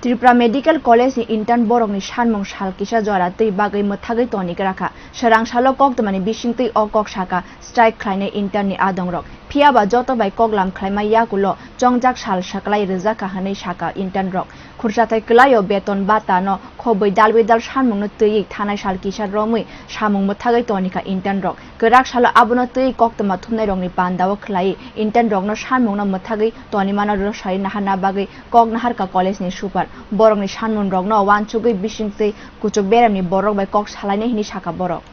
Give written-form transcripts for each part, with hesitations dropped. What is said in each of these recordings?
Tripura medical college नि intern borok ni sanmung salkisa jora tui bagai mothagui tonik rakha sarang salo koktomani bisingtui o kok saka strike khlainai intern ni adong rok phiaba joto bai koklam khlaima yakulo jongjak sal saklai rejaka hanai saka intern rok khursatai klaio beton bata no khoboi dalboi dal sanmung no tui thanai salkisa romui samung mothagui tonika intern rok grak salo abono tui koktoma thumnai rok ni bandao khlai intern rok no sanmung no mothagui tonimana rosai nahana bagai kok naharka college ni super borok ni sanmung rok no wanchugui bisingtui kuchuk beram ni borok bai kok salainai hini saka borok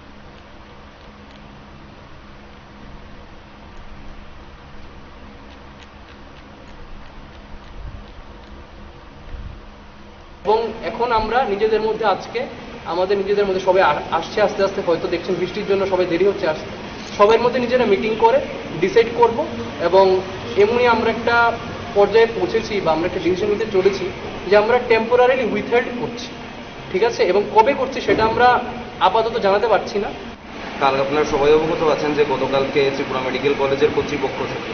এবং এখন আমরা নিজেদের মধ্যে আজকে আমাদের নিজেদের মধ্যে সবাই আসছে আস্তে আস্তে হয়তো দেখছেন বৃষ্টির জন্য সবাই দেরি হচ্ছে আসতে সবার মধ্যে নিজেরা মিটিং করে ডিসাইড করব এবং এমনি আমরা একটা পর্যায়ে পৌঁছেছি বা আমরা একটা ডিসিশন নিতে চলেছি যে আমরা টেম্পোরারিলি উইথহেল্ড করছি ঠিক আছে এবং কবে করছি সেটা আমরা আপাতত জানাতে পারছি না কাল আপনারা সবাই অবগত আছেন যে গতকালকে ত্রিপুরা মেডিকেল কলেজের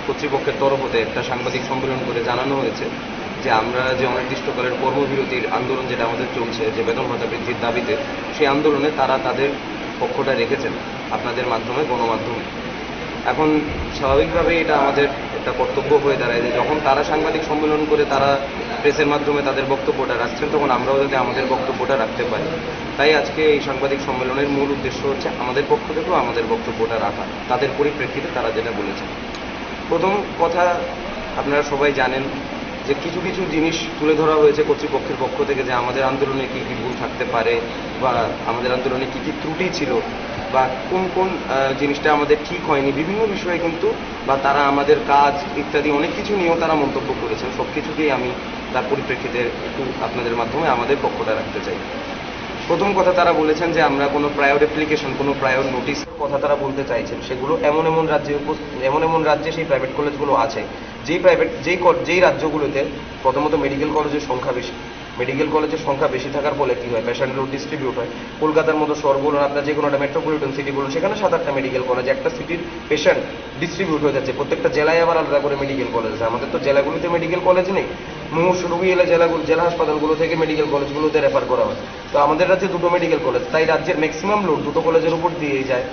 কর্তৃপক্ষের তরফ হতে একটা সাংবাদিক সম্মেলন করে জানানো হয়েছে যে আমরা যে অনির্দিষ্টকালের কর্মবিরতির আন্দোলন যেটা আমাদের চলছে যে বেতন ভাতা বৃদ্ধির দাবিতে সেই আন্দোলনে তারা তাদের পক্ষটা রেখেছেন আপনাদের মাধ্যমে গণমাধ্যমে এখন স্বাভাবিকভাবেই এটা আমাদের একটা কর্তব্য হয়ে দাঁড়ায় যে যখন তারা সাংবাদিক সম্মেলন করে তারা প্রেসের মাধ্যমে তাদের বক্তব্যটা রাখছেন তখন আমরাও যাতে আমাদের বক্তব্যটা রাখতে পারি তাই আজকে এই সাংবাদিক সম্মেলনের মূল উদ্দেশ্য হচ্ছে আমাদের পক্ষ থেকেও আমাদের বক্তব্যটা রাখা তাদের পরিপ্রেক্ষিতে তারা যেটা বলেছেন প্রথম কথা আপনারা সবাই জানেন যে কিছু কিছু জিনিস তুলে ধরা হয়েছে কর্তৃপক্ষের পক্ষ থেকে যে আমাদের আন্দোলনে কী কী ভুল থাকতে পারে বা আমাদের আন্দোলনে কী কী ত্রুটি ছিল বা কোন কোন জিনিসটা আমাদের ঠিক হয়নি বিভিন্ন বিষয়ে কিন্তু বা তারা আমাদের কাজ ইত্যাদি অনেক কিছু নিয়েও তারা মন্তব্য করেছেন সব কিছুকেই আমি তার পরিপ্রেক্ষিতে একটু আপনাদের মাধ্যমে আমাদের পক্ষটা রাখতে চাই প্রথম কথা তারা বলেছেন যে আমরা কোনো প্রায়র অ্যাপ্লিকেশন কোনো প্রায়র নোটিশের কথা তারা বলতে চাইছেন সেগুলো এমন এমন রাজ্যে সেই প্রাইভেট কলেজগুলো আছে যেই রাজ্যগুলোতে প্রথমত মেডিকেল কলেজের সংখ্যা বেশি মেডিকেল কলেজের সংখ্যা বেশি থাকার ফলে কী হয় পেশেন্ট লোড ডিস্ট্রিবিউট হয় কলকাতার মতো শহর বলুন আপনার যে কোনো একটা মেট্রোপলিটন সিটি বলুন সেখানে 7-8টা মেডিকেল কলেজ একটা সিটির পেশেন্ট ডিস্ট্রিবিউট হয়ে যাচ্ছে প্রত্যেকটা জেলায় আবার আলাদা করে মেডিকেল কলেজ আছে আমাদের তো জেলাগুলিতে মেডিকেল কলেজ নেই মুমূর্ষু রোগী এলে জেলা হাসপাতালগুলো থেকে মেডিকেল কলেজগুলোতে রেফার করা হয় তো আমাদের রাজ্যে দুটো মেডিকেল কলেজ তাই রাজ্যের ম্যাক্সিমাম লোড দুটো কলেজের উপর দিয়েই যায়